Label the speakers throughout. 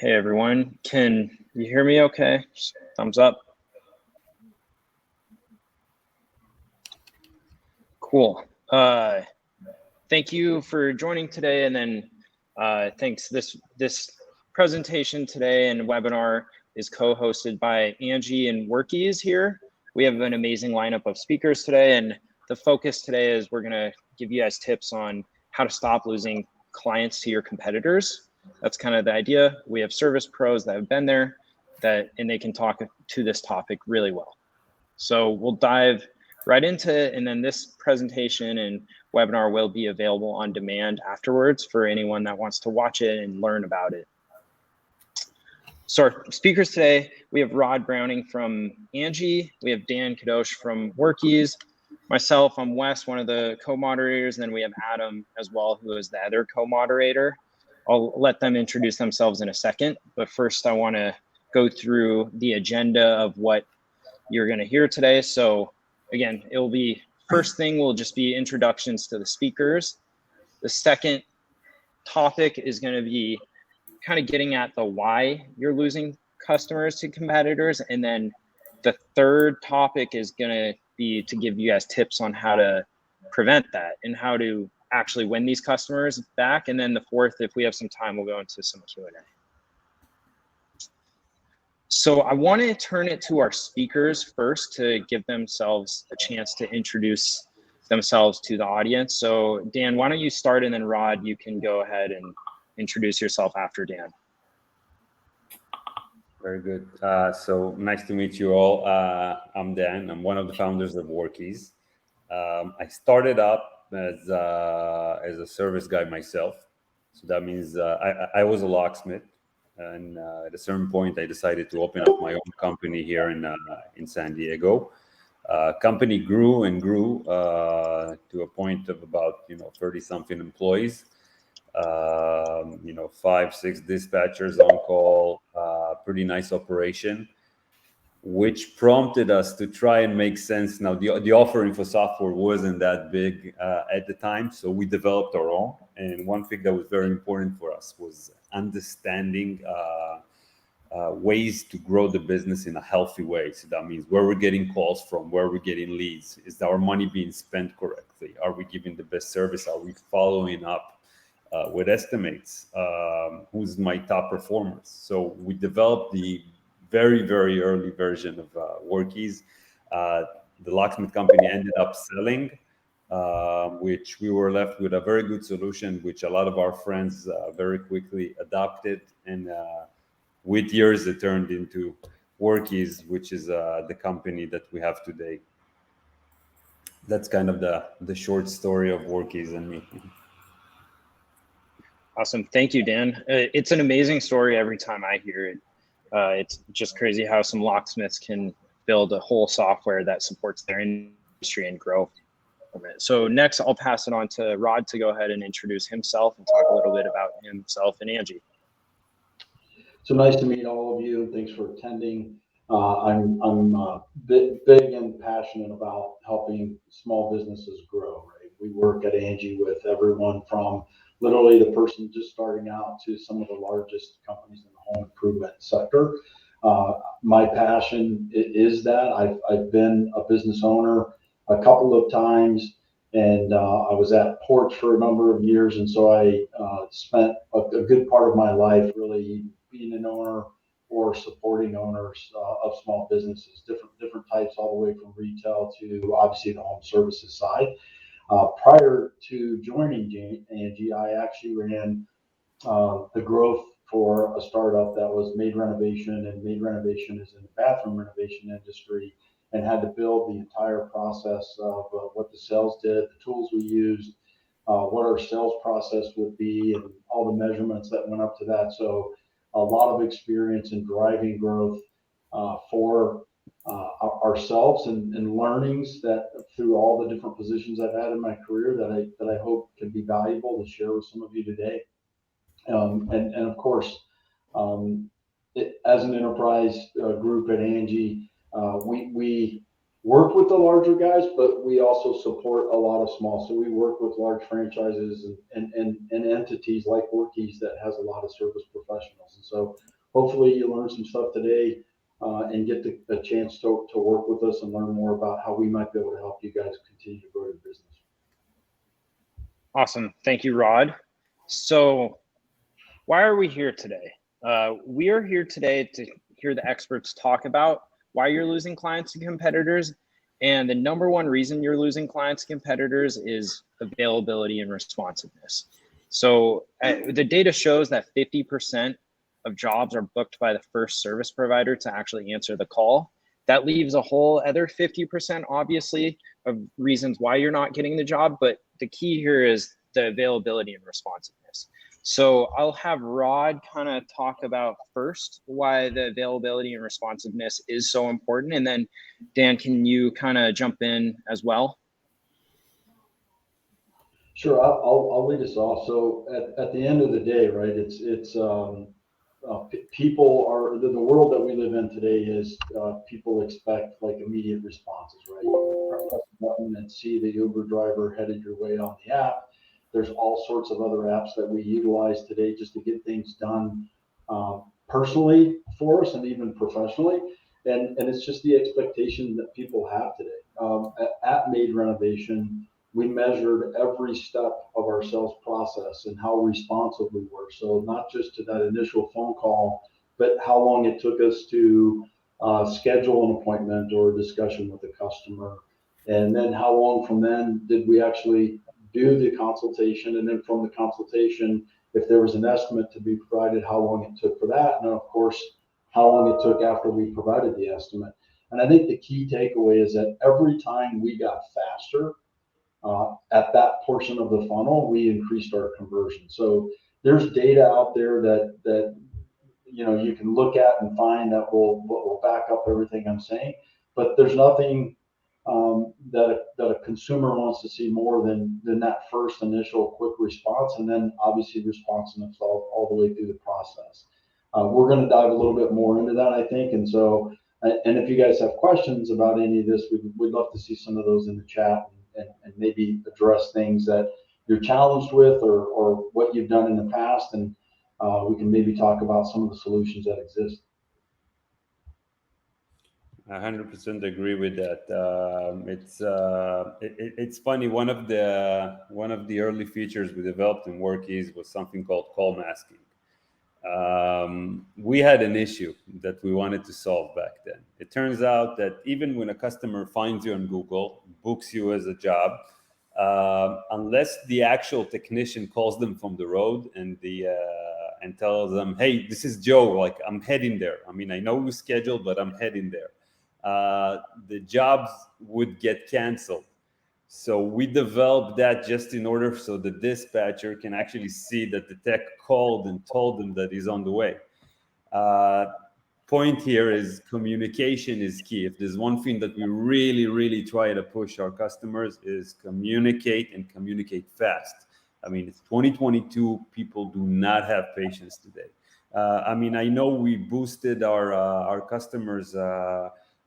Speaker 1: Hey everyone, can you hear me okay? Just thumbs up. Cool. Thank you for joining today, and then thanks. This presentation today and webinar is co-hosted by Angie and Workies here. We have an amazing lineup of speakers today, and the focus today is we're gonna give you guys tips on how to stop losing clients to your competitors. That's kind of the idea. We have service pros that have been there and they can talk to this topic really well. So we'll dive right into it, and then this presentation and webinar will be available on demand afterwards for anyone that wants to watch it and learn about it. So our speakers today, we have Rod Browning from Angie, we have Dan Kadosh from Workies, myself, I'm Wes, one of the co-moderators, and then we have Adam as well, who is the other co-moderator. I'll let them introduce themselves in a second, but first I want to go through the agenda of what you're going to hear today. So again, it will be, first thing will just be introductions to the speakers. The second topic is going to be kind of getting at the why you're losing customers to competitors. And then the third topic is going to be to give you guys tips on how to prevent that and how to actually win these customers back. And then the fourth, if we have some time, we'll go into some Q&A. So I want to turn it to our speakers first to give themselves a chance to introduce themselves to the audience. So Dan, why don't you start, and then Rod, you can go ahead and introduce yourself after Dan.
Speaker 2: Very good. So nice to meet you all. I'm Dan. I'm one of the founders of Workies. I started up as a service guy myself. So that means I was a locksmith. And at a certain point, I decided to open up my own company here in San Diego. Company grew and grew to a point of about 30-something employees. 5, 6 dispatchers on call. Pretty nice operation, which prompted us to try and make sense. Now, the offering for software wasn't that big at the time, so we developed our own. And one thing that was very important for us was understanding ways to grow the business in a healthy way. So that means where we're getting calls from, where we're getting leads. Is our money being spent correctly? Are we giving the best service? Are we following up with estimates? Who's my top performers? So we developed the very, very early version of Workies. The locksmith company ended up selling, which we were left with a very good solution, which a lot of our friends very quickly adopted. And with years, it turned into Workies, which is the company that we have today. That's kind of the short story of Workies and me.
Speaker 1: Awesome. Thank you, Dan. It's an amazing story every time I hear it. It's just crazy how some locksmiths can build a whole software that supports their industry and grow from it. So next, I'll pass it on to Rod to go ahead and introduce himself and talk a little bit about himself and Angie.
Speaker 3: So nice to meet all of you. Thanks for attending. I'm big and passionate about helping small businesses grow. Right? We work at Angie with everyone from literally the person just starting out to some of the largest companies in the home improvement sector. My passion is that I've been a business owner a couple of times, and I was at Porch for a number of years, and so I spent a good part of my life really being an owner or supporting owners of small businesses, different types, all the way from retail to obviously the home services side. Prior to joining Angie, I actually ran the growth for a startup that was Made Renovation, and Made Renovation is in the bathroom renovation industry, and had to build the entire process of what the sales did, the tools we used, what our sales process would be, and all the measurements that went up to that. So a lot of experience in driving growth for ourselves, and learnings that through all the different positions I've had in my career that I hope can be valuable to share with some of you today. And of course, as an enterprise group at Angie, we work with the larger guys, but we also support a lot of small. So we work with large franchises and entities like Ortiz that has a lot of service professionals. And so hopefully you learn some stuff today and get a chance to work with us and learn more about how we might be able to help you guys continue to grow your business.
Speaker 1: Awesome. Thank you, Rod. So why are we here today? We are here today to hear the experts talk about why you're losing clients to competitors. And the number one reason you're losing clients to competitors is availability and responsiveness. So the data shows that 50% of jobs are booked by the first service provider to actually answer the call. That leaves a whole other 50%, obviously, of reasons why you're not getting the job. But the key here is the availability and responsiveness. So I'll have Rod kind of talk about first why the availability and responsiveness is so important. And then Dan, can you kind of jump in as well?
Speaker 3: Sure, I'll lead us off. So at the end of the day, right, people are the world that we live in today is people expect like immediate responses, right? You press a button and see the Uber driver headed your way on the app. There's all sorts of other apps that we utilize today just to get things done personally for us and even professionally. And it's just the expectation that people have today. At Made Renovation, we measured every step of our sales process and how responsive we were. So not just to that initial phone call, but how long it took us to schedule an appointment or a discussion with the customer. And then how long from then did we actually do the consultation? And then from the consultation, if there was an estimate to be provided, how long it took for that. And then of course, how long it took after we provided the estimate. And I think the key takeaway is that every time we got faster, at that portion of the funnel, we increased our conversion. So there's data out there that you can look at and find that will back up everything I'm saying. But there's nothing that a consumer wants to see more than that first initial quick response, and then obviously responsiveness all the way through the process. We're going to dive a little bit more into that, I think, and so. And if you guys have questions about any of this, we'd love to see some of those in the chat. And maybe address things that you're challenged with or what you've done in the past. And we can maybe talk about some of the solutions that exist.
Speaker 2: 100% agree with that. It's funny. One of the early features we developed in Workies was something called call masking. We had an issue that we wanted to solve back then. It turns out that even when a customer finds you on Google, books you as a job, unless the actual technician calls them from the road and tells them, "Hey, this is Joe. Like I'm heading there. I mean, I know we scheduled, but I'm heading there." The jobs would get canceled. So we developed that just in order so the dispatcher can actually see that the tech called and told them that he's on the way. Point here is communication is key. If there's one thing that we really, really try to push our customers is communicate and communicate fast. I mean, it's 2022. People do not have patience today. I mean, I know we boosted our customers'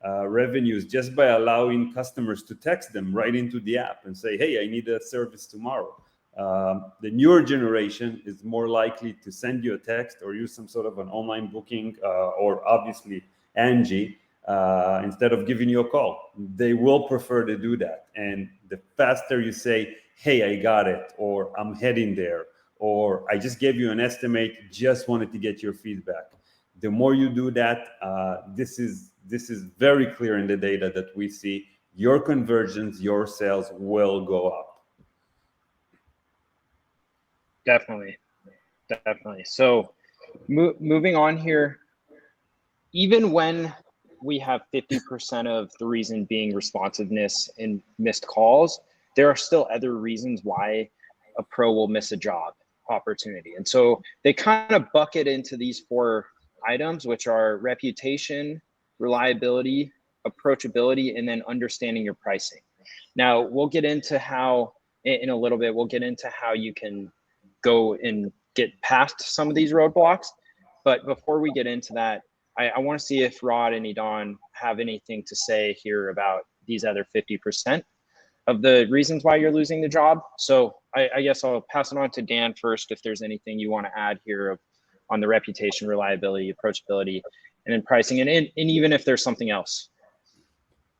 Speaker 2: revenues just by allowing customers to text them right into the app and say, "Hey, I need a service tomorrow." The newer generation is more likely to send you a text or use some sort of an online booking or obviously Angie instead of giving you a call. They will prefer to do that. And the faster you say, "Hey, I got it," or "I'm heading there," or "I just gave you an estimate, just wanted to get your feedback." The more you do that, this is very clear in the data that we see, your conversions, your sales will go up.
Speaker 1: Definitely. So moving on here, even when we have 50% of the reason being responsiveness and missed calls, there are still other reasons why a pro will miss a job opportunity. And so they kind of bucket into these 4 items, which are reputation, reliability, approachability, and then understanding your pricing. Now, we'll get into how, in a little bit, we'll get into how you can go and get past some of these roadblocks. But before we get into that, I want to see if Rod and Idon have anything to say here about these other 50% of the reasons why you're losing the job. So I guess I'll pass it on to Dan first if there's anything you want to add here on the reputation, reliability, approachability, and then pricing, and even if there's something else.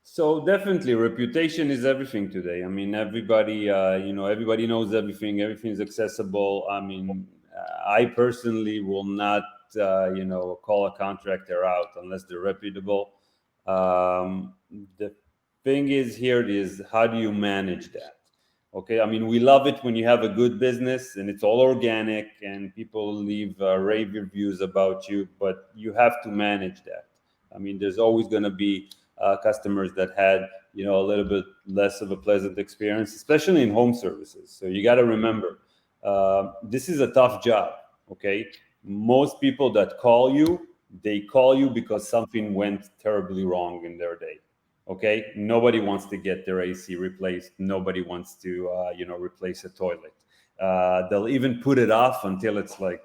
Speaker 2: So definitely, reputation is everything today. I mean, everybody, everybody knows everything. Everything's accessible. I mean, I personally will not, call a contractor out unless they're reputable. The thing is here is how do you manage that? Okay, I mean, we love it when you have a good business and it's all organic and people leave rave reviews about you, but you have to manage that. I mean, there's always going to be customers that had a little bit less of a pleasant experience, especially in home services. So you got to remember, this is a tough job. Okay, most people that call you, they call you because something went terribly wrong in their day. Okay, nobody wants to get their AC replaced. Nobody wants to replace a toilet. They'll even put it off until it's like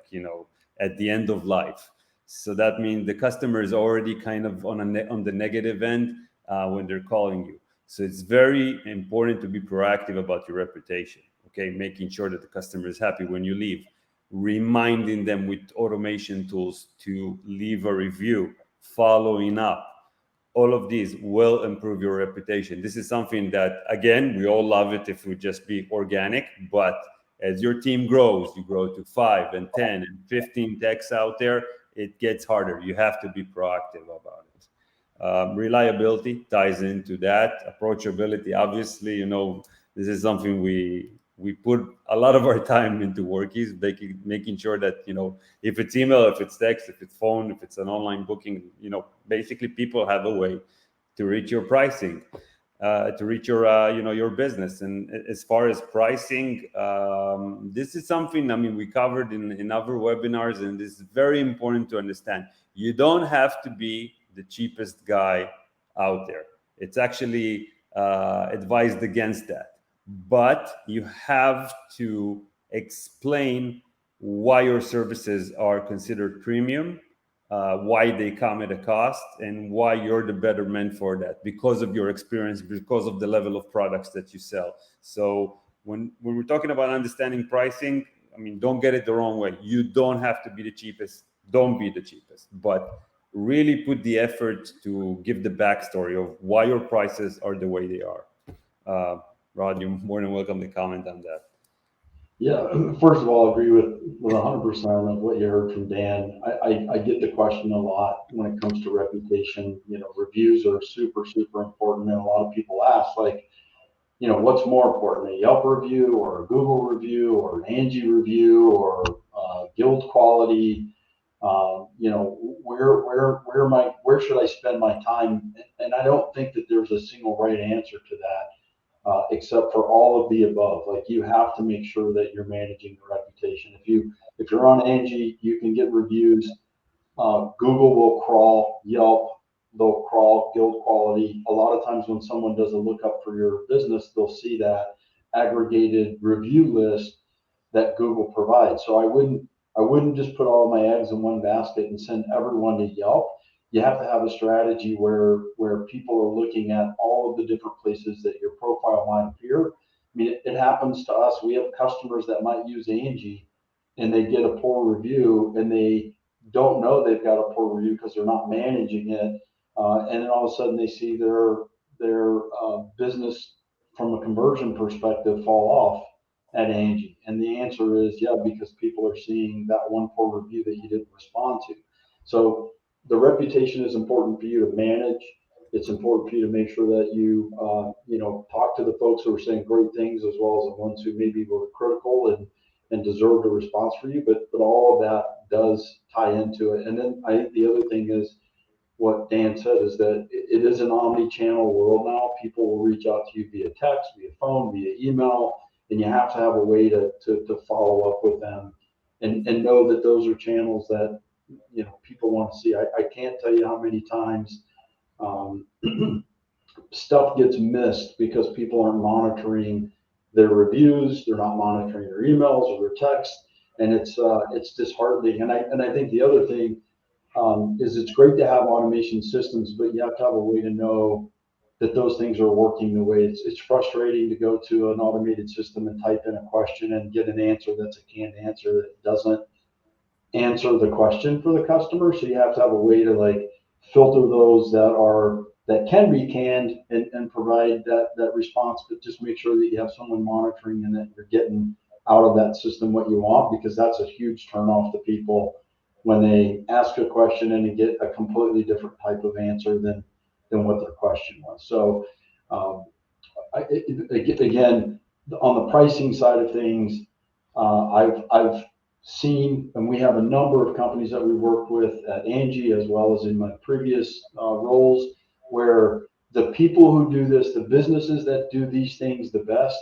Speaker 2: at the end of life. So that means the customer is already kind of on the negative end when they're calling you. So it's very important to be proactive about your reputation. Okay, making sure that the customer is happy when you leave, reminding them with automation tools to leave a review, following up. All of these will improve your reputation. This is something that, again, we all love it if we just be organic, but as your team grows, you grow to 5 and 10 and 15 techs out there, it gets harder. You have to be proactive about it. Reliability ties into that. Approachability, obviously, this is something we put a lot of our time into workies, making sure that, if it's email, if it's text, if it's phone, if it's an online booking, basically people have a way to reach your pricing, to reach your business. And as far as pricing, this is something, we covered in other webinars, and this is very important to understand. You don't have to be the cheapest guy out there. It's actually advised against that. But you have to explain why your services are considered premium, why they come at a cost, and why you're the better man for that because of your experience, because of the level of products that you sell. So when we're talking about understanding pricing, don't get it the wrong way. You don't have to be the cheapest. Don't be the cheapest. But really put the effort to give the backstory of why your prices are the way they are. Rod, you're more than welcome to comment on that.
Speaker 3: Yeah, first of all, I agree with 100% of what you heard from Dan. I get the question a lot when it comes to reputation. Reviews are super, super important. And a lot of people ask, like, what's more important, a Yelp review or a Google review or an Angie review or guild quality? Where should I spend my time? And I don't think that there's a single right answer to that. Except for all of the above. Like, you have to make sure that you're managing the reputation. If you're on Angie, you can get reviews. Google will crawl, Yelp, they'll crawl guild quality. A lot of times when someone does a lookup for your business, they'll see that aggregated review list that Google provides. So I wouldn't just put all my eggs in one basket and send everyone to Yelp. You have to have a strategy where people are looking at all of the different places that your profile might appear. It happens to us. We have customers that might use Angie and they get a poor review and they don't know they've got a poor review because they're not managing it. And then all of a sudden they see their business from a conversion perspective fall off at Angie. And the answer is, yeah, because people are seeing that one poor review that you didn't respond to. So the reputation is important for you to manage. It's important for you to make sure that you talk to the folks who are saying great things as well as the ones who maybe were critical and deserved a response for you. But all of that does tie into it. And then I think the other thing is what Dan said is that it is an omni-channel world now. People will reach out to you via text, via phone, via email, and you have to have a way to follow up with them and know that those are channels that people want to see. I can't tell you how many times stuff gets missed because people aren't monitoring their reviews, they're not monitoring their emails or their texts, and it's disheartening. And I think the other thing is it's great to have automation systems, but you have to have a way to know that those things are working the way it's frustrating to go to an automated system and type in a question and get an answer that's a canned answer that doesn't answer the question for the customer. So you have to have a way to like filter those that can be canned and provide that response, but just make sure that you have someone monitoring and that you're getting out of that system what you want, because that's a huge turnoff to people when they ask a question and they get a completely different type of answer than what their question was. So again, on the pricing side of things, I've seen, and we have a number of companies that we work with at Angie as well as in my previous roles, where the people who do this, the businesses that do these things the best,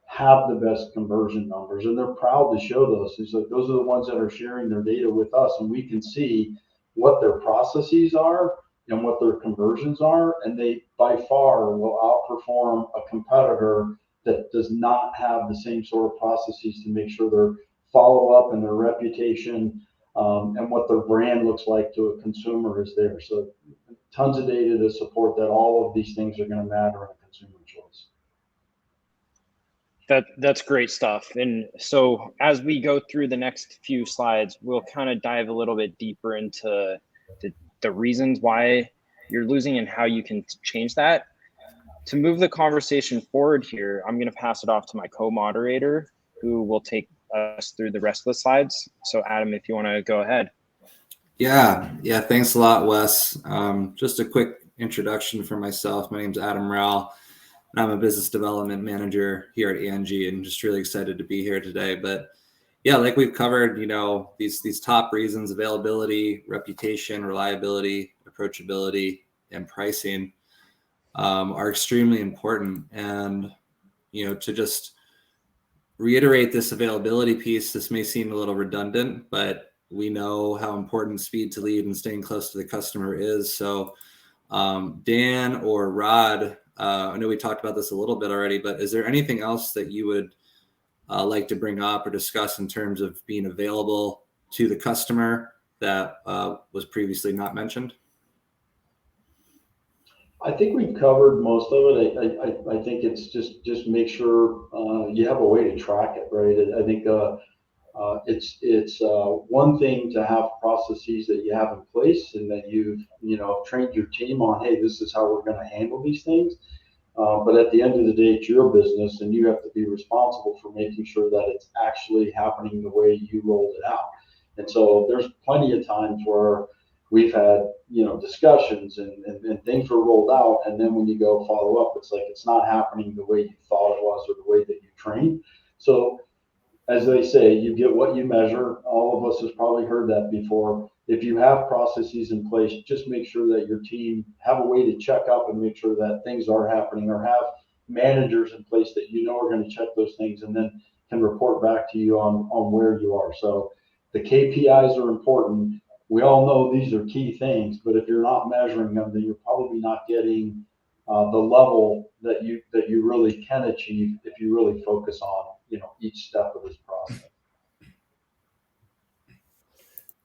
Speaker 3: have the best conversion numbers, and they're proud to show those. It's like those are the ones that are sharing their data with us, and we can see what their processes are and what their conversions are, and they by far will outperform a competitor that does not have the same sort of processes to make sure their follow up and their reputation and what their brand looks like to a consumer is there. So tons of data to support that all of these things are going to matter in a consumer choice.
Speaker 1: That's great stuff. And so as we go through the next few slides, we'll kind of dive a little bit deeper into the reasons why you're losing and how you can change that. To move the conversation forward here, I'm going to pass it off to my co-moderator, who will take us through the rest of the slides. So Adam, if you want to go ahead.
Speaker 4: Yeah. Thanks a lot, Wes. Just a quick introduction for myself. My name's Adam Rowell, and I'm a business development manager here at Angie, and just really excited to be here today. But yeah, like we've covered, these top reasons: availability, reputation, reliability, approachability, and pricing are extremely important. And to just reiterate this availability piece, this may seem a little redundant, but we know how important speed to lead and staying close to the customer is. So Dan or Rod, I know we talked about this a little bit already, but is there anything else that you would like to bring up or discuss in terms of being available to the customer that was previously not mentioned?
Speaker 3: I think we've covered most of it. I think it's just make sure you have a way to track it, right? I think it's one thing to have processes that you have in place and that you've trained your team on. Hey, this is how we're going to handle these things. But at the end of the day, it's your business, and you have to be responsible for making sure that it's actually happening the way you rolled it out. And so there's plenty of times where we've had discussions and things were rolled out, and then when you go follow up, it's like it's not happening the way you thought it was or the way that you trained. So as they say, you get what you measure. All of us has probably heard that before. If you have processes in place, just make sure that your team have a way to check up and make sure that things are happening, or have managers in place that are going to check those things and then can report back to you on where you are. So the KPIs are important. We all know these are key things, but if you're not measuring them, then you're probably not getting the level that you really can achieve if you really focus on each step of this process.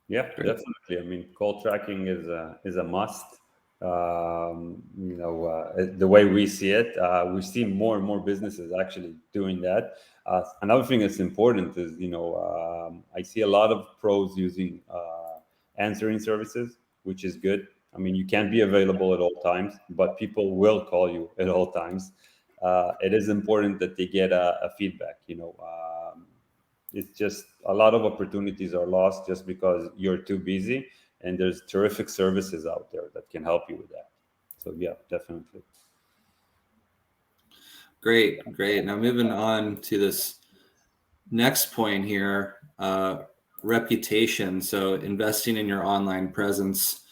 Speaker 2: Yeah, definitely. I mean, call tracking is a must. The way we see it, we see more and more businesses actually doing that. Another thing that's important is, I see a lot of pros using answering services, which is good. I mean, you can't be available at all times, but people will call you at all times. It is important that they get a feedback. It's just a lot of opportunities are lost just because you're too busy, and there's terrific services out there that can help you with that. So yeah, definitely.
Speaker 4: Great. Now moving on to this next point here, reputation. So investing in your online presence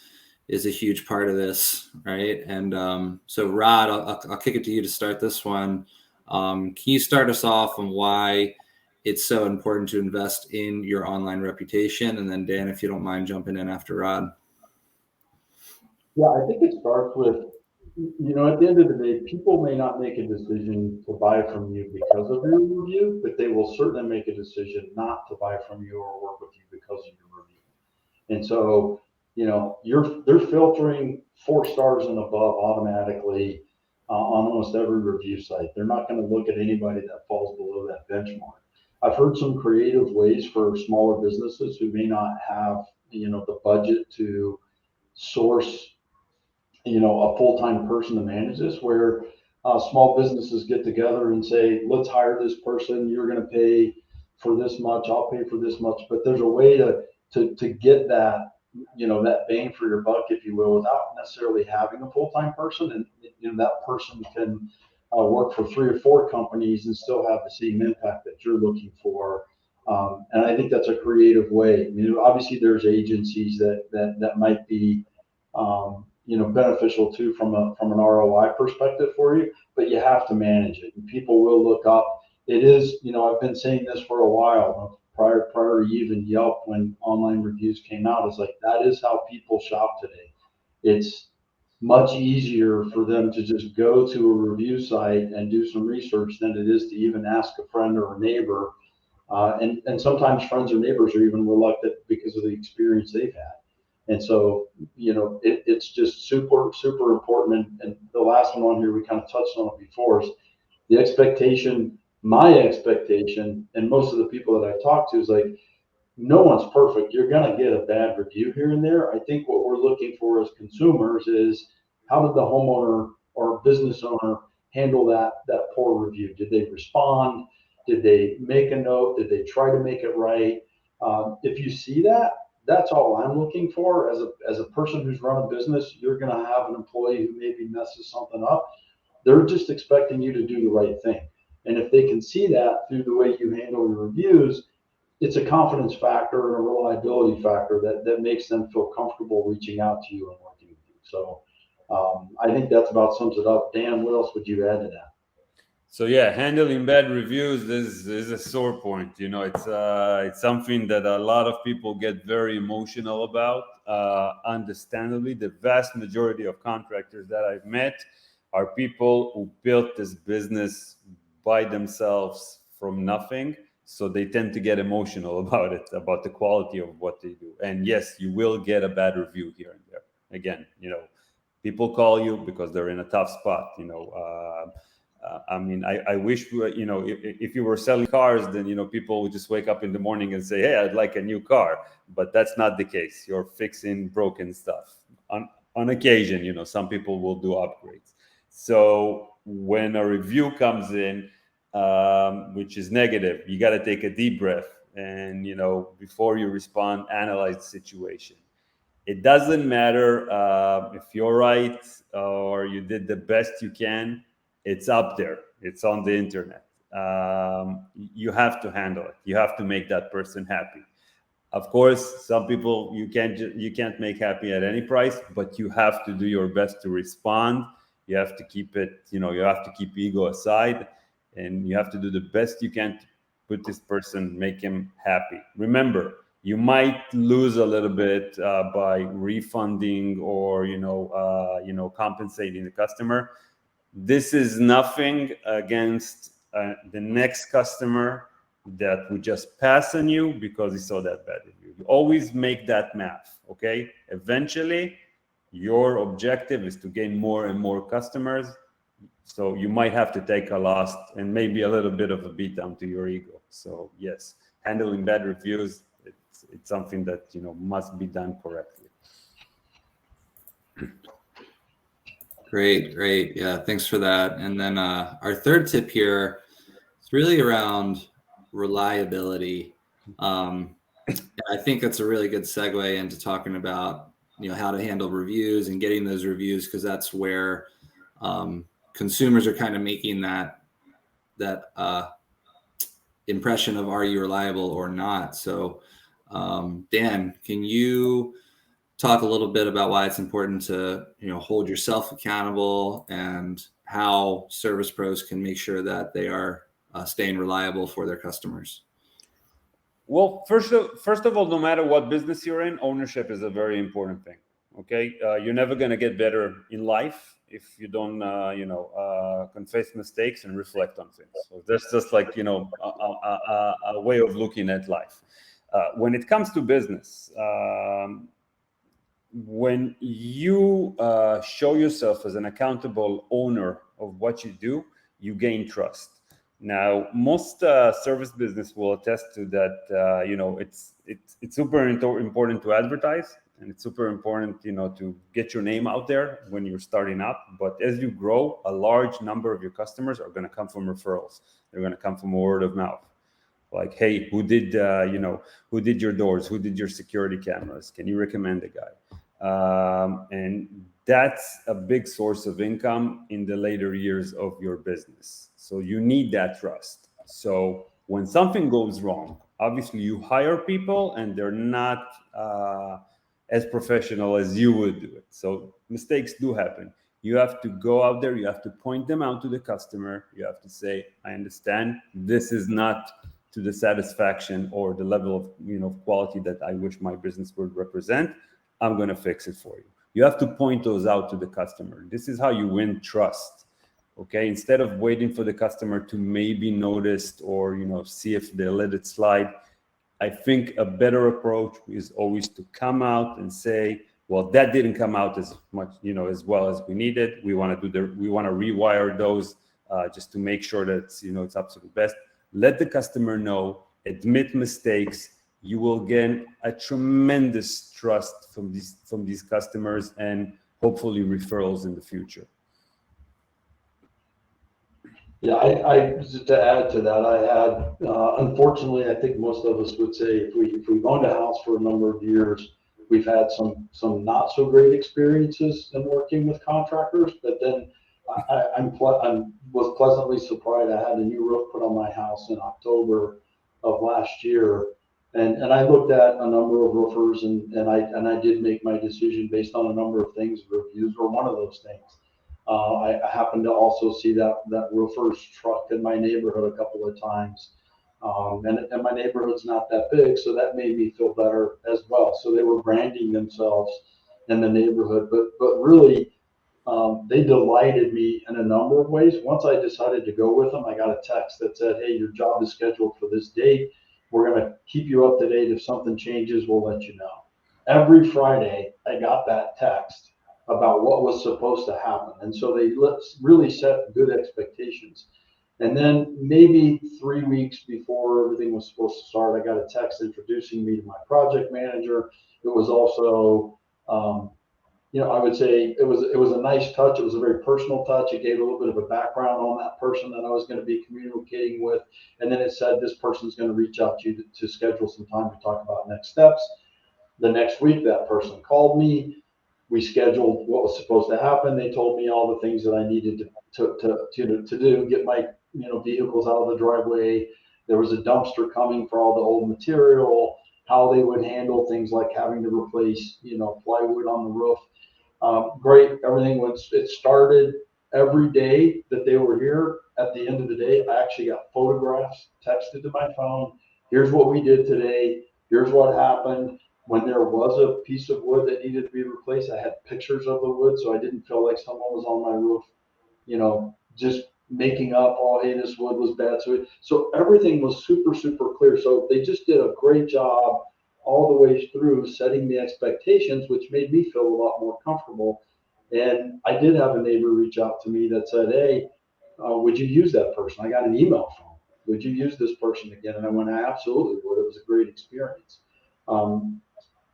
Speaker 4: is a huge part of this, right? And so Rod, I'll kick it to you to start this one. Can you start us off on why it's so important to invest in your online reputation? And then Dan, if you don't mind jumping in after Rod.
Speaker 3: Yeah, I think it starts with, at the end of the day, people may not make a decision to buy from you because of your review, but they will certainly make a decision not to buy from you or work with you because of your review. And so, they're filtering 4 stars and above automatically. on almost every review site. They're not going to look at anybody that falls below that benchmark. I've heard some creative ways for smaller businesses who may not have, the budget to source, a full-time person to manage this, where small businesses get together and say, let's hire this person. You're going to pay for this much. I'll pay for this much. But there's a way to get that, that bang for your buck, if you will, without necessarily having a full-time person. And, that person can work for 3 or 4 companies and still have the same impact that you're looking for. And I think that's a creative way. Obviously there's agencies that might be, beneficial too from an ROI perspective for you, but you have to manage it. And people will look up. It is, I've been saying this for a while, prior to even Yelp, when online reviews came out. It's like, that is how people shop today. It's much easier for them to just go to a review site and do some research than it is to even ask a friend or a neighbor. And sometimes friends or neighbors are even reluctant because of the experience they've had. And so, it's just super, super important. And the last one on here, we kind of touched on it before, is the expectation. My expectation, and most of the people that I talk to, is like, no one's perfect. You're going to get a bad review here and there. I think what we're looking for as consumers is, how did the homeowner or business owner handle that poor review? Did they respond? Did they make a note? Did they try to make it right? If you see that, that's all I'm looking for. As a person who's run a business, you're going to have an employee who maybe messes something up. They're just expecting you to do the right thing. And if they can see that through the way you handle your reviews, it's a confidence factor and a reliability factor that makes them feel comfortable reaching out to you and working with you. So I think that's about sums it up. Dan, what else would you add to that?
Speaker 2: So yeah, handling bad reviews is a sore point. It's something that a lot of people get very emotional about. Understandably, the vast majority of contractors that I've met are people who built this business by themselves from nothing. So they tend to get emotional about it, about the quality of what they do. And yes, you will get a bad review here and there. Again, people call you because they're in a tough spot. I wish, if you were selling cars, then, people would just wake up in the morning and say, hey, I'd like a new car. But that's not the case. You're fixing broken stuff. On occasion, some people will do upgrades. So when a review comes in, which is negative, you got to take a deep breath and, before you respond, analyze the situation. It doesn't matter if you're right or you did the best you can. It's up there. It's on the internet. You have to handle it. You have to make that person happy. Of course, some people you can't make happy at any price, but you have to do your best to respond. You have to keep it, you have to keep ego aside, and you have to do the best you can to put this person, make him happy. Remember, you might lose a little bit by refunding or compensating the customer. This is nothing against the next customer that would just pass on you because he saw that bad review. You always make that math, okay? Eventually, your objective is to gain more and more customers. So you might have to take a loss and maybe a little bit of a beat down to your ego. So yes, handling bad reviews, it's something that must be done correctly.
Speaker 4: Great. Yeah, thanks for that. And then our third tip here is really around reliability. I think that's a really good segue into talking about how to handle reviews and getting those reviews, because that's where consumers are kind of making that impression of, are you reliable or not? So Dan, can you talk a little bit about why it's important to hold yourself accountable and how service pros can make sure that they are staying reliable for their customers?
Speaker 2: Well, first of all, no matter what business you're in, ownership is a very important thing. Okay, you're never going to get better in life if you don't, confess mistakes and reflect on things. So that's just like a way of looking at life. When it comes to business, when you show yourself as an accountable owner of what you do, you gain trust. Now, most service business will attest to that. It's super important to advertise, and it's super important, to get your name out there when you're starting up. But as you grow, a large number of your customers are going to come from referrals. They're going to come from word of mouth. Like, hey, who did your doors? Who did your security cameras? Can you recommend a guy? And that's a big source of income in the later years of your business. So you need that trust. So when something goes wrong, obviously you hire people and they're not as professional as you would do it. So mistakes do happen. You have to go out there, you have to point them out to the customer. You have to say, I understand this is not to the satisfaction or the level of quality that I wish my business would represent. I'm going to fix it for you. You have to point those out to the customer. This is how you win trust. Okay, instead of waiting for the customer to maybe notice or see if they let it slide, I think a better approach is always to come out and say, well, that didn't come out as much, as well as we needed. We want to rewire those just to make sure that it's up to the best. Let the customer know, admit mistakes. You will gain a tremendous trust from these customers and hopefully referrals in the future.
Speaker 3: Yeah, I just to add to that, I had unfortunately, I think most of us would say if we've owned a house for a number of years, we've had some not so great experiences in working with contractors. But then I was pleasantly surprised. I had a new roof put on my house in October of last year, and I looked at a number of roofers, and I did make my decision based on a number of things. Reviews were one of those things. I happened to also see that roofer's truck in my neighborhood a couple of times. And my neighborhood's not that big, so that made me feel better as well. So they were branding themselves in the neighborhood, but really, they delighted me in a number of ways. Once I decided to go with them, I got a text that said, hey, your job is scheduled for this date. We're going to keep you up to date. If something changes, we'll let you know. Every Friday, I got that text about what was supposed to happen. And so they really set good expectations. And then maybe 3 weeks before everything was supposed to start, I got a text introducing me to my project manager. It was also, I would say it was a nice touch. It was a very personal touch. It gave a little bit of a background on that person that I was going to be communicating with. And then it said, this person's going to reach out to you to schedule some time to talk about next steps. The next week, that person called me. We scheduled what was supposed to happen. They told me all the things that I needed to do, get my vehicles out of the driveway. There was a dumpster coming for all the old material, how they would handle things like having to replace plywood on the roof. Great, everything it started every day that they were here. At the end of the day, I actually got photographs texted to my phone. Here's what we did today. Here's what happened. When there was a piece of wood that needed to be replaced, I had pictures of the wood, so I didn't feel like someone was on my roof, just making up, oh, hey, this wood was bad. So everything was super, super clear. So they just did a great job all the way through setting the expectations, which made me feel a lot more comfortable. And I did have a neighbor reach out to me that said, hey, would you use that person? I got an email from him. Would you use this person again? And I went, I absolutely would. It was a great experience.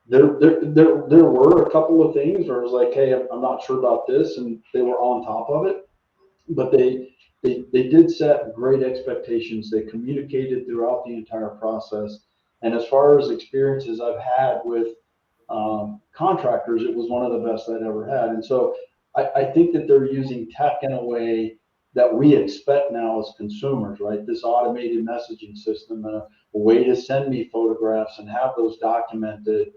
Speaker 3: There were a couple of things where it was like, hey, I'm not sure about this, and they were on top of it. But they did set great expectations. They communicated throughout the entire process. And as far as experiences I've had with contractors, it was one of the best I'd ever had. And so I think that they're using tech in a way that we expect now as consumers, right? This automated messaging system, a way to send me photographs and have those documented.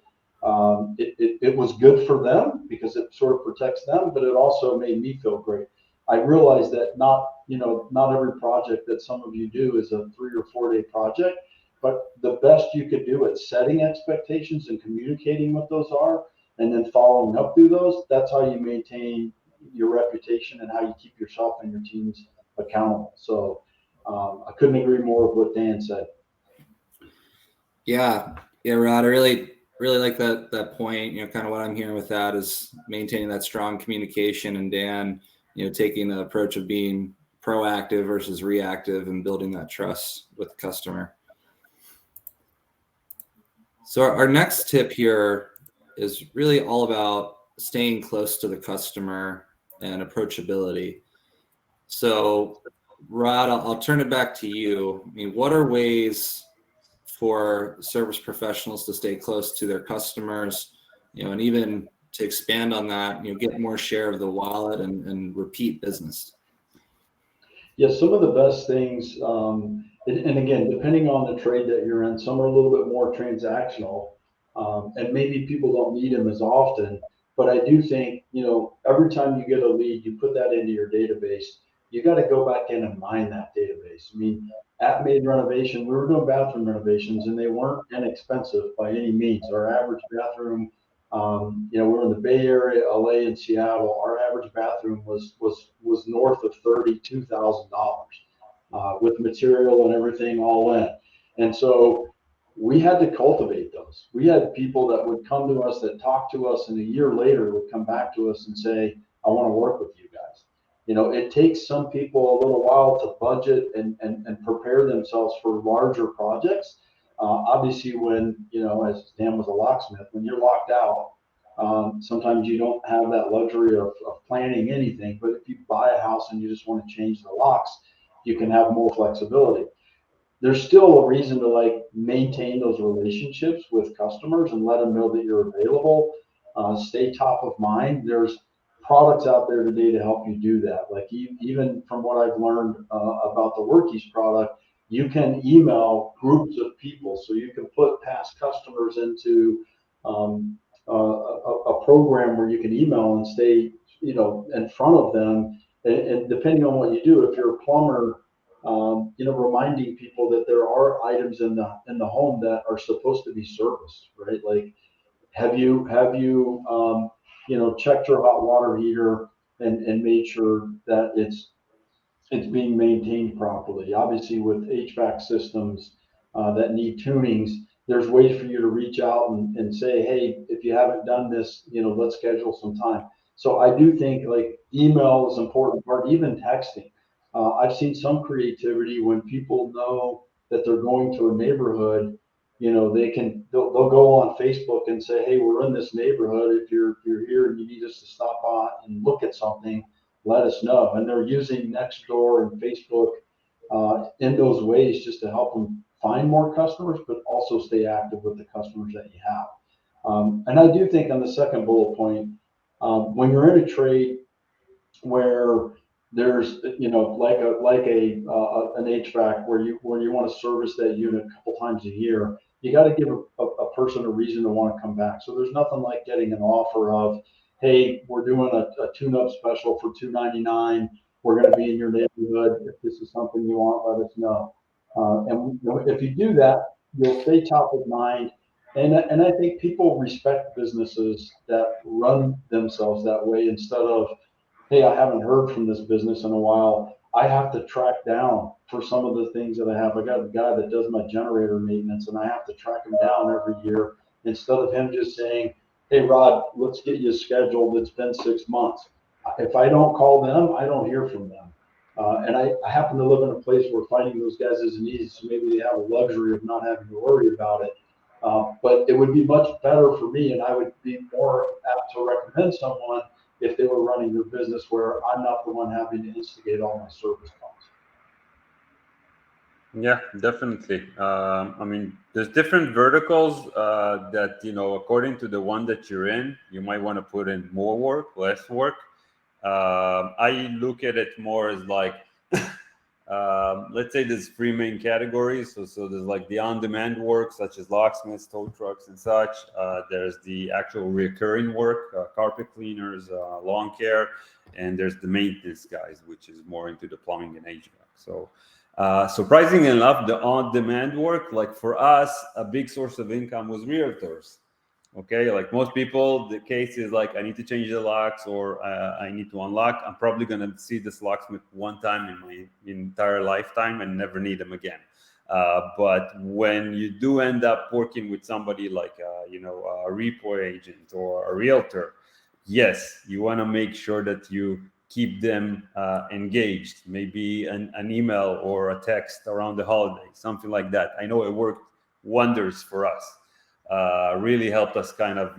Speaker 3: It was good for them because it sort of protects them, but it also made me feel great. I realized that not every project that some of you do is a 3 or 4 day project, but the best you could do at setting expectations and communicating what those are, and then following up through those, that's how you maintain your reputation and how you keep yourself and your teams accountable. So I couldn't agree more with what Dan said.
Speaker 4: Yeah, Rod, I really like that point. Kind of what I'm hearing with that is maintaining that strong communication. And Dan, taking the approach of being proactive versus reactive and building that trust with the customer. So our next tip here is really all about staying close to the customer and approachability. So Rod, I'll turn it back to you. I mean, what are ways for service professionals to stay close to their customers, and even to expand on that, get more share of the wallet and repeat business?
Speaker 3: Yeah, some of the best things, and again, depending on the trade that you're in, some are a little bit more transactional, and maybe people don't need them as often. But I do think, every time you get a lead, you put that into your database. You got to go back in and mine that database. I mean, at Made Renovation, we were doing bathroom renovations, and they weren't inexpensive by any means. Our average bathroom, we're in the Bay Area, LA, and Seattle. Our average bathroom was north of $32,000 with material and everything all in. And so we had to cultivate those. We had people that would come to us, that talked to us, and a year later would come back to us and say, "I want to work with you guys." It takes some people a little while to budget and prepare themselves for larger projects. Obviously, when, as Dan was a locksmith, when you're locked out, sometimes you don't have that luxury of planning anything. But if you buy a house and you just want to change the locks, you can have more flexibility. There's still a reason to maintain those relationships with customers and let them know that you're available. Stay top of mind. There's products out there today to help you do that. Like even from what I've learned about the Workies product, you can email groups of people. So you can put past customers into a program where you can email and stay, in front of them. And depending on what you do, if you're a plumber, reminding people that there are items in the home that are supposed to be serviced, right? Like, have you checked your hot water heater and made sure that it's being maintained properly? Obviously, with HVAC systems that need tunings, there's ways for you to reach out and say, "Hey, if you haven't done this, let's schedule some time." So I do think email is an important part, even texting. I've seen some creativity when people know that they're going to a neighborhood. They'll go on Facebook and say, "Hey, we're in this neighborhood. If you're here and you need us to stop by and look at something, let us know." And they're using Nextdoor and Facebook in those ways just to help them find more customers, but also stay active with the customers that you have. And I do think on the second bullet point, when you're in a trade where there's an HVAC where you want to service that unit a couple times a year, you got to give a person a reason to want to come back. So there's nothing like getting an offer of, "Hey, we're doing a tune-up special for $299. We're going to be in your neighborhood. If this is something you want, let us know." And if you do that, you'll stay top of mind. And I think people respect businesses that run themselves that way instead of, "Hey, I haven't heard from this business in a while. I have to track down for some of the things that I have. I got a guy that does my generator maintenance, and I have to track him down every year," instead of him just saying, "Hey, Rod, let's get you scheduled. It's been 6 months." If I don't call them, I don't hear from them. And I happen to live in a place where finding those guys isn't easy, so maybe they have a luxury of not having to worry about it. But it would be much better for me, and I would be more apt to recommend someone if they were running their business where I'm not the one having to instigate all my service calls.
Speaker 2: Yeah, definitely. I mean, there's different verticals that, according to the one that you're in, you might want to put in more work, less work. I look at it more as like, let's say there's three main categories. So there's like the on-demand work, such as locksmiths, tow trucks, and such. There's the actual recurring work, carpet cleaners, lawn care, and there's the maintenance guys, which is more into the plumbing and HVAC. So surprisingly enough, the on-demand work, like for us, a big source of income was realtors. Okay, like most people, the case is like, I need to change the locks or I need to unlock. I'm probably going to see this locksmith one time in my entire lifetime and never need them again. But when you do end up working with somebody like, a repo agent or a realtor, yes, you want to make sure that you keep them engaged. Maybe an email or a text around the holiday, something like that. I know it worked wonders for us. Really helped us kind of,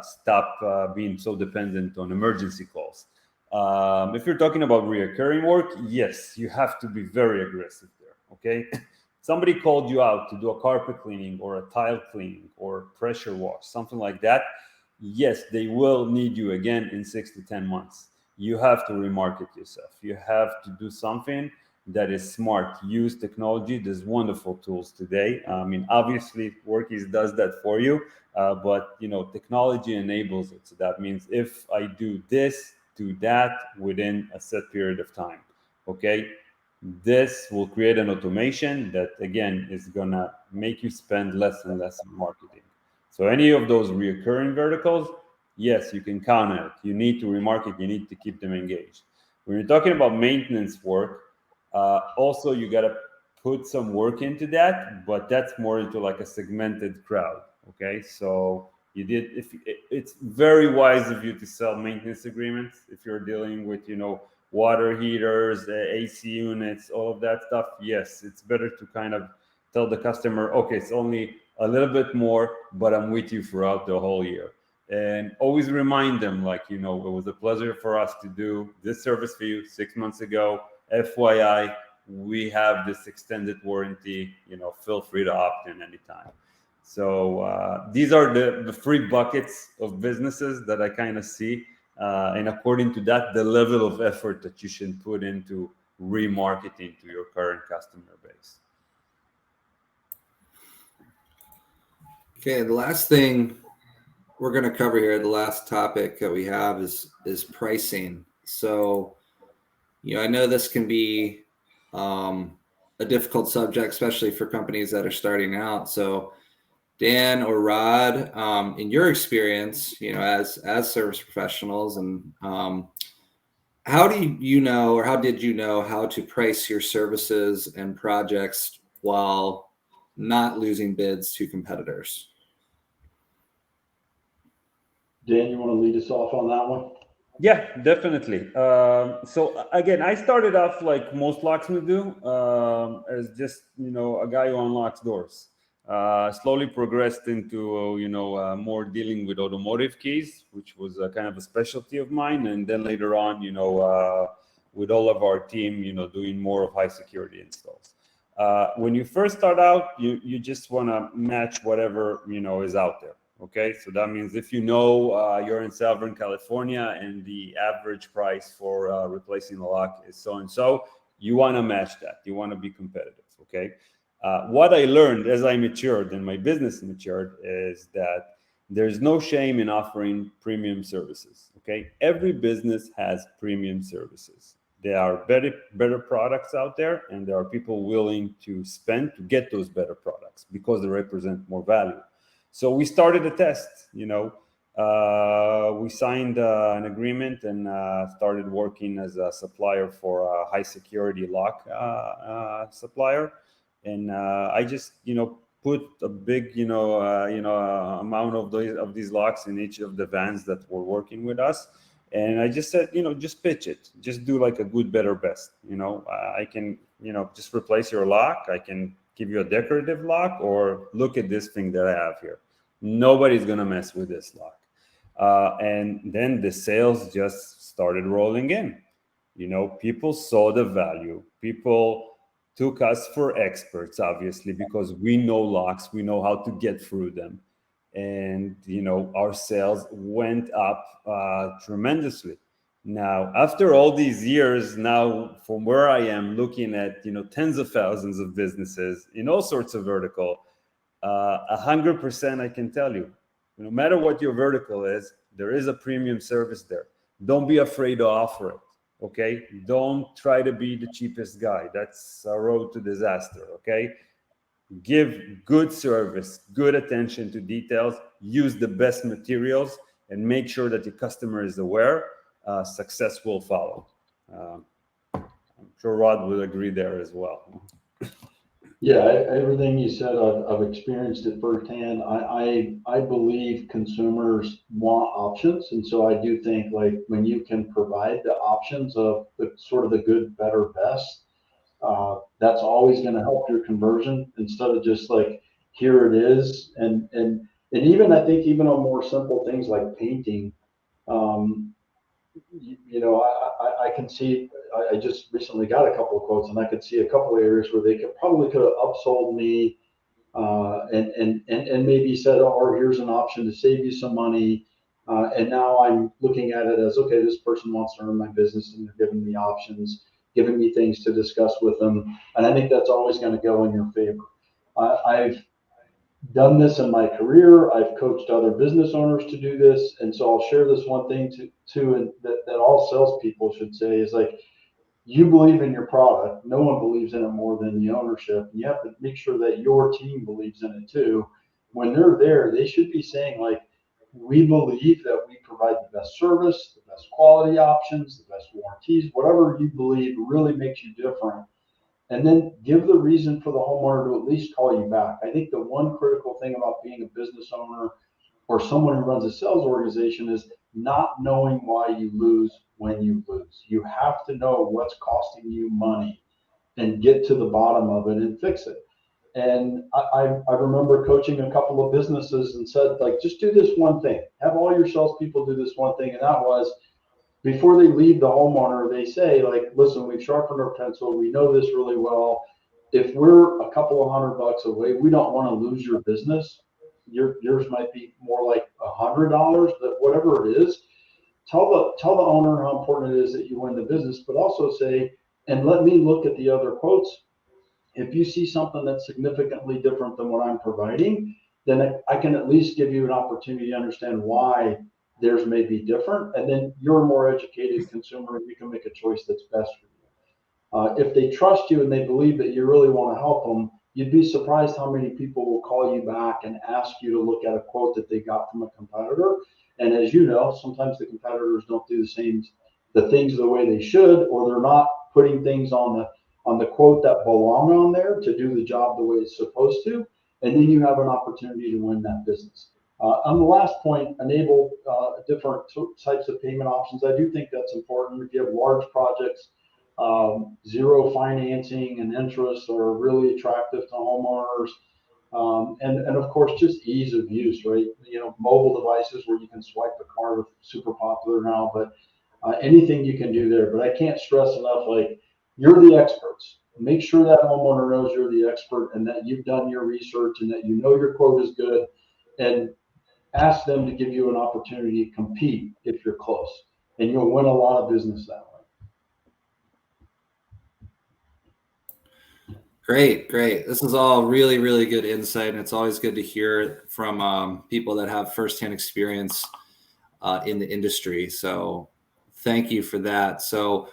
Speaker 2: stop being so dependent on emergency calls. If you're talking about reoccurring work, yes, you have to be very aggressive there. Okay, somebody called you out to do a carpet cleaning or a tile cleaning or pressure wash, something like that. Yes, they will need you again in 6 to 10 months. You have to remarket yourself. You have to do something that is smart. Use technology. There's wonderful tools today. I mean, obviously, Workies does that for you, but technology enables it. So that means if I do this, do that within a set period of time. Okay, this will create an automation that again is gonna make you spend less and less on marketing. So any of those reoccurring verticals, yes, you can count on it. You need to remarket. You need to keep them engaged. When you're talking about maintenance work, also you got to put some work into that, but that's more into like a segmented crowd. Okay, so if it's very wise of you to sell maintenance agreements if you're dealing with water heaters, AC units, all of that stuff. Yes, it's better to kind of tell the customer, okay, it's only a little bit more, but I'm with you throughout the whole year. And always remind them, like, it was a pleasure for us to do this service for you 6 months ago. FYI, we have this extended warranty, feel free to opt in anytime. So these are the three buckets of businesses that I kind of see. And according to that, the level of effort that you should put into remarketing to your current customer base.
Speaker 4: Okay, the last thing we're going to cover here, the last topic that we have is pricing. So, I know this can be a difficult subject, especially for companies that are starting out. So, Dan or Rod, in your experience, as service professionals, and how do you know, or how did you know how to price your services and projects while not losing bids to competitors?
Speaker 3: Dan, you want to lead us off on that one?
Speaker 2: Yeah, definitely. So again, I started off like most locksmiths do, as just a guy who unlocks doors. Slowly progressed into more dealing with automotive keys, which was kind of a specialty of mine, and then later on, with all of our team, doing more of high security installs. When you first start out, you just want to match whatever is out there. Okay, so that means if you're in Southern California and the average price for replacing a lock is so and so, you want to match that. You want to be competitive. Okay, what I learned as I matured and my business matured is that there's no shame in offering premium services. Okay, every business has premium services. There are better products out there, and there are people willing to spend to get those better products because they represent more value. So we started a test, we signed an agreement and started working as a supplier for a high security lock supplier. And I just, put a big, amount of these locks in each of the vans that were working with us. And I just said, just pitch it, just do like a good, better, best. I can, just replace your lock. I can give you a decorative lock, or look at this thing that I have here. Nobody's going to mess with this lock. And then the sales just started rolling in. People saw the value. People took us for experts, obviously, because we know locks. We know how to get through them. And, our sales went up tremendously. Now, after all these years, now from where I am looking at, tens of thousands of businesses in all sorts of vertical, 100% I can tell you, no matter what your vertical is, there is a premium service there. Don't be afraid to offer it. Okay. Don't try to be the cheapest guy. That's a road to disaster. Okay. Give good service, good attention to details, use the best materials, and make sure that your customer is aware. Success will follow. I'm sure Rod will agree there as well.
Speaker 3: Yeah, everything you said, I've experienced it firsthand. I believe consumers want options, and so I do think like when you can provide the options of the sort of the good, better, best, that's always going to help your conversion instead of just like here it is, and even I think even on more simple things like painting, um, I can see. I just recently got a couple of quotes, and I could see a couple of areas where they could have upsold me, and maybe said, "Oh, or here's an option to save you some money." And now I'm looking at it as, okay, this person wants to earn my business, and they're giving me options, giving me things to discuss with them, and I think that's always going to go in your favor. I've done this in my career. I've coached other business owners to do this, and so I'll share this one thing too, and that all salespeople should say is like, you believe in your product. No one believes in it more than the ownership. You have to make sure that your team believes in it too. When they're there, they should be saying like, we believe that we provide the best service, the best quality options, the best warranties, whatever you believe really makes you different, and then give the reason for the homeowner to at least call you back. I think the one critical thing about being a business owner or someone who runs a sales organization is not knowing why you lose when you lose. You have to know what's costing you money and get to the bottom of it and fix it. And I remember coaching a couple of businesses and said, like, just do this one thing. Have all your salespeople do this one thing. And that was before they leave the homeowner, they say, like, listen, we've sharpened our pencil. We know this really well. If we're a couple of $100 away, we don't want to lose your business. Yours might be more like $100, but whatever it is, tell the owner how important it is that you win the business, but also say, and let me look at the other quotes. If you see something that's significantly different than what I'm providing, then I can at least give you an opportunity to understand why theirs may be different. And then you're a more educated consumer and you can make a choice that's best for you. If they trust you and they believe that you really want to help them, you'd be surprised how many people will call you back and ask you to look at a quote that they got from a competitor. And as you know, sometimes the competitors don't do the things the way they should, or they're not putting things on the quote that belong on there to do the job the way it's supposed to. And then you have an opportunity to win that business. On the last point, enable different types of payment options. I do think that's important. If you have large projects, zero financing and interest are really attractive to homeowners. And of course, just ease of use, right? Mobile devices where you can swipe the card are super popular now, but anything you can do there. But I can't stress enough, like, you're the experts. Make sure that homeowner knows you're the expert and that you've done your research and that you know your quote is good, and ask them to give you an opportunity to compete if you're close. And you'll win a lot of business that way.
Speaker 4: Great, great. This is all really, really good insight, and it's always good to hear it from people that have firsthand experience in the industry. So thank you for that. So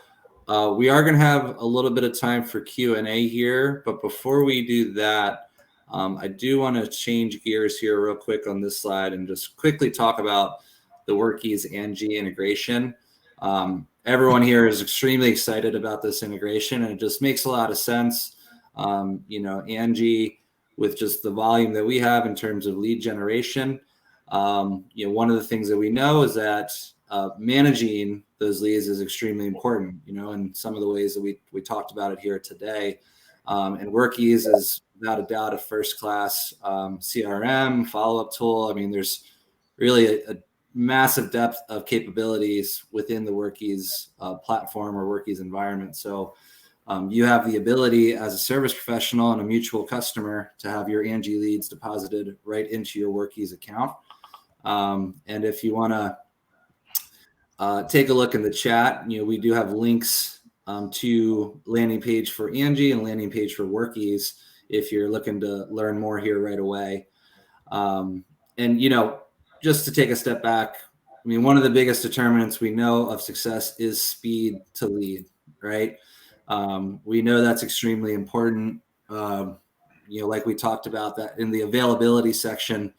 Speaker 4: we are going to have a little bit of time for Q&A here, but before we do that, I do want to change gears here real quick on this slide and just quickly talk about the WorkEase Angie integration. Everyone here is extremely excited about this integration, and it just makes a lot of sense. Angie, with just the volume that we have in terms of lead generation, one of the things that we know is that managing those leads is extremely important, and some of the ways that we talked about it here today. And WorkEase is without a doubt a first-class CRM follow-up tool. I mean, there's really a massive depth of capabilities within the WorkEase platform or WorkEase environment. So you have the ability as a service professional and a mutual customer to have your Angie leads deposited right into your WorkEase account. And if you want to take a look in the chat, we do have links to landing page for Angie and landing page for WorkEase if you're looking to learn more here right away. And just to take a step back, I mean, one of the biggest determinants we know of success is speed to lead, right? We know that's extremely important. Like we talked about that in the availability section,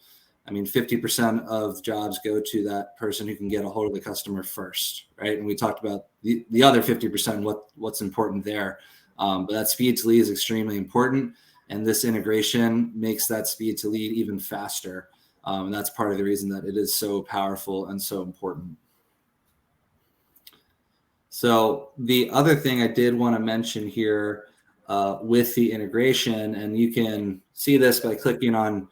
Speaker 4: I mean, 50% of jobs go to that person who can get a hold of the customer first, right? And we talked about the other 50%, what's important there. But that speed to lead is extremely important. And this integration makes that speed to lead even faster. And that's part of the reason that it is so powerful and so important. So the other thing I did want to mention here with the integration, and you can see this by clicking on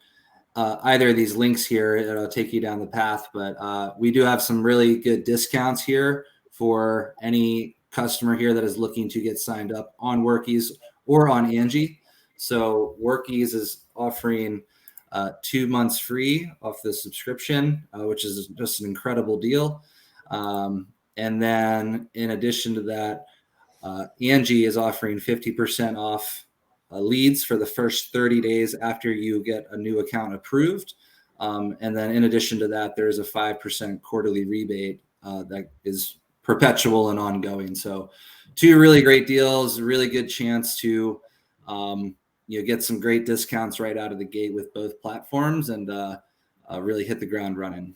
Speaker 4: either of these links here, it'll take you down the path, but we do have some really good discounts here for any customer here that is looking to get signed up on Workies or on Angie. So Workies is offering 2 months free off the subscription, which is just an incredible deal. And then in addition to that, Angie is offering 50% off leads for the first 30 days after you get a new account approved. And then in addition to that, there's a 5% quarterly rebate that is perpetual and ongoing. So 2 really great deals, a really good chance to get some great discounts right out of the gate with both platforms and really hit the ground running.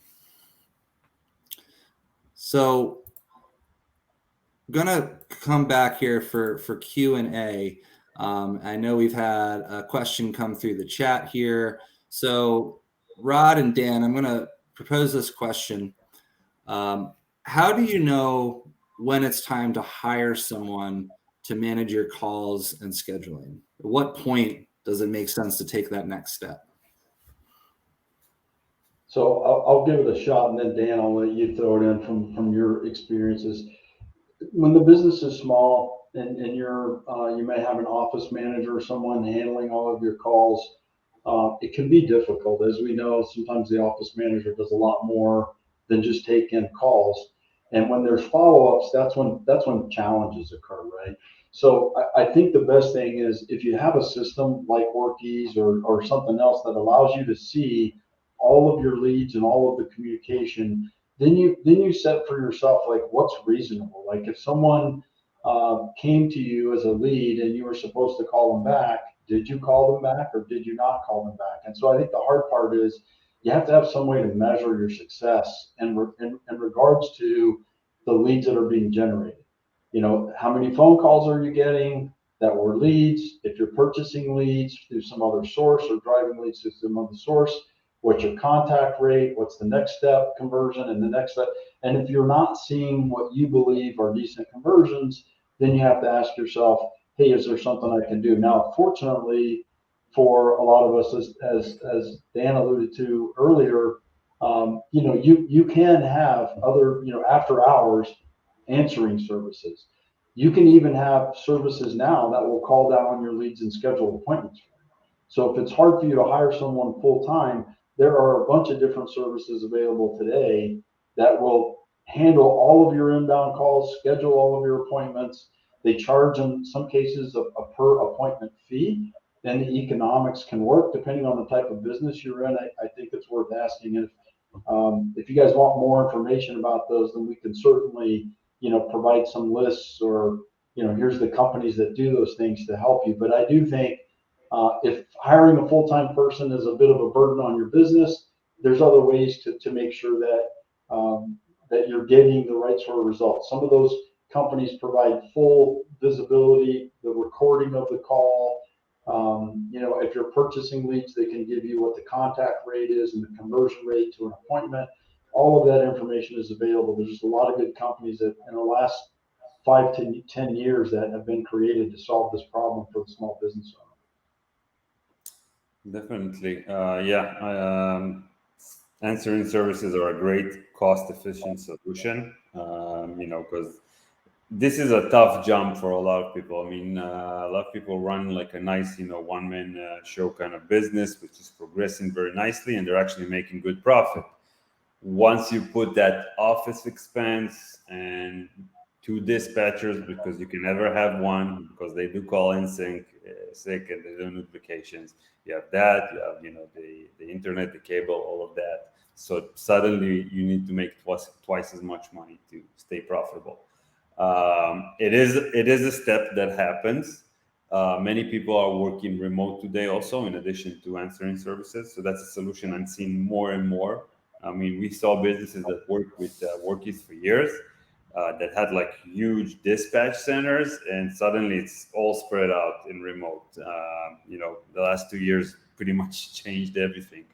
Speaker 4: So I'm gonna come back here for Q&A. I know we've had a question come through the chat here. So Rod and Dan, I'm gonna propose this question. How do you know when it's time to hire someone to manage your calls and scheduling? At what point does it make sense to take that next step?
Speaker 3: So I'll give it a shot, and then Dan, I'll let you throw it in from your experiences. When the business is small and you may have an office manager or someone handling all of your calls, it can be difficult. As we know, sometimes the office manager does a lot more than just take in calls. And when there's follow-ups, that's when challenges occur, right? So I think the best thing is if you have a system like Workies or something else that allows you to see all of your leads and all of the communication, then you set for yourself like what's reasonable. Like if someone came to you as a lead and you were supposed to call them back, did you call them back or did you not call them back? And so I think the hard part is you have to have some way to measure your success in regards to the leads that are being generated. How many phone calls are you getting that were leads? If you're purchasing leads through some other source or driving leads through some other source, what's your contact rate? What's the next step conversion and the next step? And if you're not seeing what you believe are decent conversions, then you have to ask yourself, hey, is there something I can do? Now, fortunately, for a lot of us, as Dan alluded to earlier, you can have other, after hours answering services. You can even have services now that will call down your leads and schedule appointments. So if it's hard for you to hire someone full time, there are a bunch of different services available today that will handle all of your inbound calls, schedule all of your appointments. They charge in some cases a per appointment fee, and the economics can work depending on the type of business you're in. I think it's worth asking. And if you guys want more information about those, then we can certainly, provide some lists or, here's the companies that do those things to help you. But I do think if hiring a full-time person is a bit of a burden on your business, there's other ways to make sure that you're getting the right sort of results. Some of those companies provide full visibility, the recording of the call. If you're purchasing leads, they can give you what the contact rate is and the conversion rate to an appointment. All of that information is available. There's just a lot of good companies that in the last 5 to 10 years that have been created to solve this problem for the small business owner.
Speaker 2: Definitely. Answering services are a great cost-efficient solution, because this is a tough jump for a lot of people. I mean, a lot of people run like a nice, one-man show kind of business, which is progressing very nicely, and they're actually making good profit. Once you put that office expense and 2 dispatchers, because you can never have one, because they do call in sick and they do notifications. You have that, you have, the internet, the cable, all of that. So suddenly you need to make twice as much money to stay profitable. It is a step that happens. Many people are working remote today also, in addition to answering services. So that's a solution I'm seeing more and more. I mean, we saw businesses that work with Workies for years, that had like huge dispatch centers, and suddenly it's all spread out in remote. The last 2 years pretty much changed everything.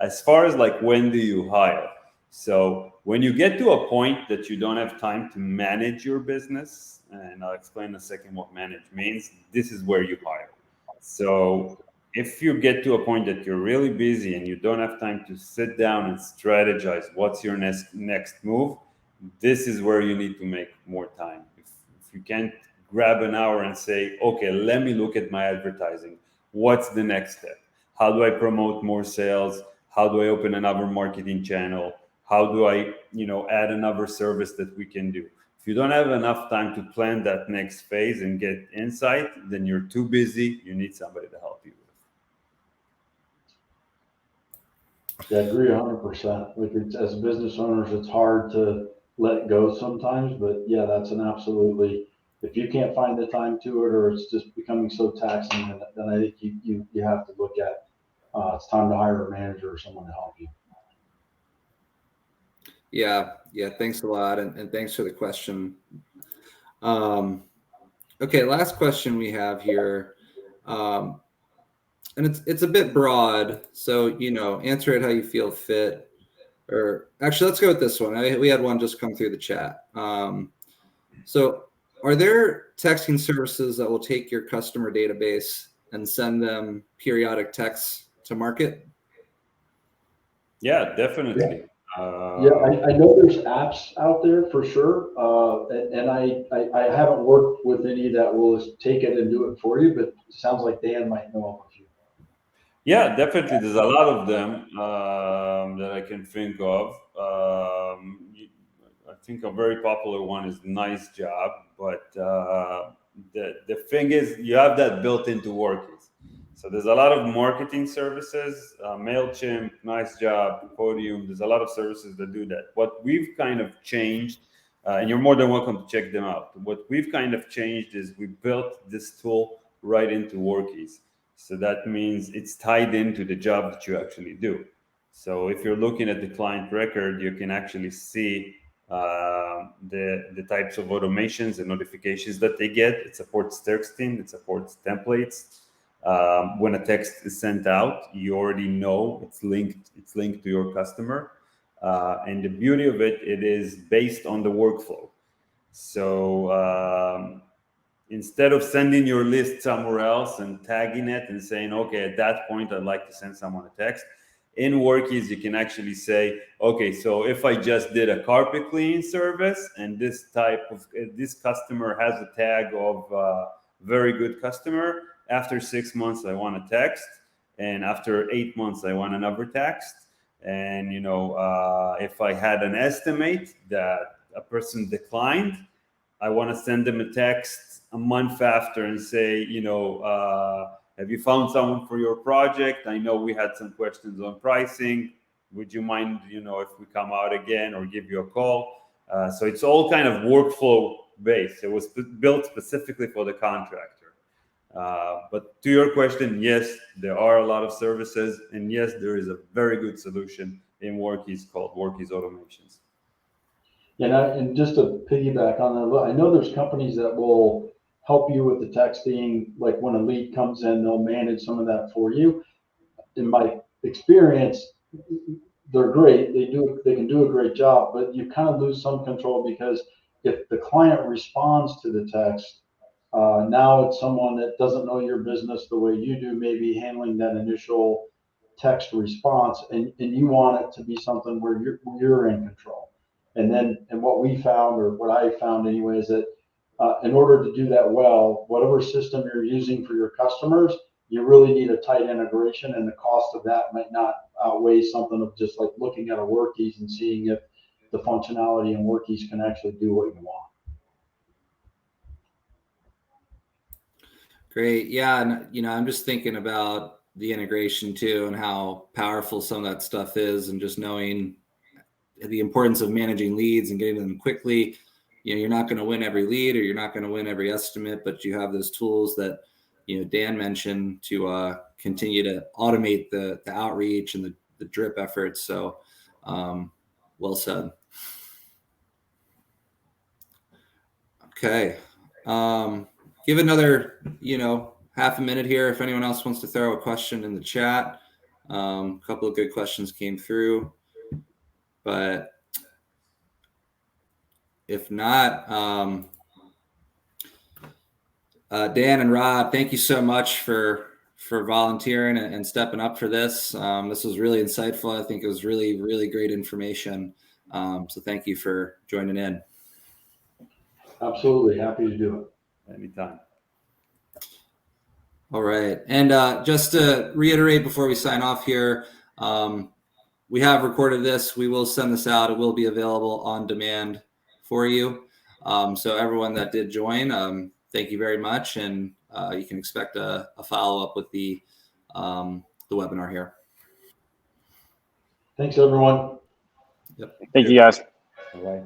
Speaker 2: As far as like when do you hire? So when you get to a point that you don't have time to manage your business, and I'll explain in a second what manage means, this is where you hire. So if you get to a point that you're really busy and you don't have time to sit down and strategize what's your next move, this is where you need to make more time. If you can't grab an hour and say, okay, let me look at my advertising. What's the next step? How do I promote more sales? How do I open another marketing channel? How do I, add another service that we can do? If you don't have enough time to plan that next phase and get insight, then you're too busy. You need somebody to help you with.
Speaker 3: Yeah, I agree 100%. Like as business owners, it's hard to let go sometimes, but yeah, that's an absolutely, if you can't find the time to it, or it's just becoming so taxing, then I think you have to look at, it's time to hire a manager or someone to help you.
Speaker 4: Yeah. Thanks a lot, and thanks for the question. Okay, last question we have here, and it's a bit broad, so answer it how you feel fit. Or actually, let's go with this one. We had one just come through the chat. So, are there texting services that will take your customer database and send them periodic texts to market?
Speaker 2: Yeah, definitely.
Speaker 3: Yeah, I know there's apps out there for sure, and I haven't worked with any that will just take it and do it for you, but it sounds like Dan might know of a few.
Speaker 2: Yeah, definitely. There's a lot of them that I can think of. I think a very popular one is Nice Job, but the thing is, you have that built into Workies. So there's a lot of marketing services, Mailchimp, Nice Job, Podium. There's a lot of services that do that. What we've kind of changed, and you're more than welcome to check them out. What we've kind of changed is we built this tool right into Workies. So that means it's tied into the job that you actually do. So if you're looking at the client record, you can actually see the types of automations and notifications that they get. It supports texting, it supports templates. When a text is sent out, you already know it's linked to your customer. And the beauty of it is based on the workflow. So instead of sending your list somewhere else and tagging it and saying, okay, at that point, I'd like to send someone a text. In Workies, you can actually say, okay, so if I just did a carpet cleaning service and this customer has a tag of very good customer, after 6 months, I want a text. And after 8 months, I want another text. And, if I had an estimate that a person declined, I want to send them a text a month after and say, have you found someone for your project? I know we had some questions on pricing. Would you mind, if we come out again or give you a call? So it's all kind of workflow based. It was built specifically for the contractor. But to your question, yes, there are a lot of services. And yes, there is a very good solution in Workies called Workies Automations.
Speaker 3: And just to piggyback on that, I know there's companies that will help you with the texting, like when a lead comes in, they'll manage some of that for you. In my experience, they're great. They can do a great job, but you kind of lose some control because if the client responds to the text, now it's someone that doesn't know your business the way you do, maybe handling that initial text response, and you want it to be something where you're in control. And what we found, or what I found anyway, is that in order to do that well, whatever system you're using for your customers, you really need a tight integration, and the cost of that might not outweigh something of just like looking at a Workies and seeing if the functionality in Workies can actually do what you want.
Speaker 4: Great. Yeah. And, I'm just thinking about the integration too and how powerful some of that stuff is, and just knowing the importance of managing leads and getting them quickly. You're not going to win every lead, or you're not going to win every estimate, but you have those tools that, Dan mentioned to continue to automate the outreach and the drip efforts. So well said. Okay. Give another, half a minute here if anyone else wants to throw a question in the chat. A couple of good questions came through, but if not, Dan and Rod, thank you so much for volunteering and stepping up for this. This was really insightful. I think it was really, really great information. So thank you for joining in.
Speaker 3: Absolutely. Happy to do it.
Speaker 2: Anytime.
Speaker 4: All right. And just to reiterate before we sign off here, we have recorded this. We will send this out. It will be available on demand for you. So everyone that did join, thank you very much. And you can expect a follow-up with the webinar here.
Speaker 3: Thanks, everyone.
Speaker 4: Yep.
Speaker 1: Thank you, guys.
Speaker 2: All right.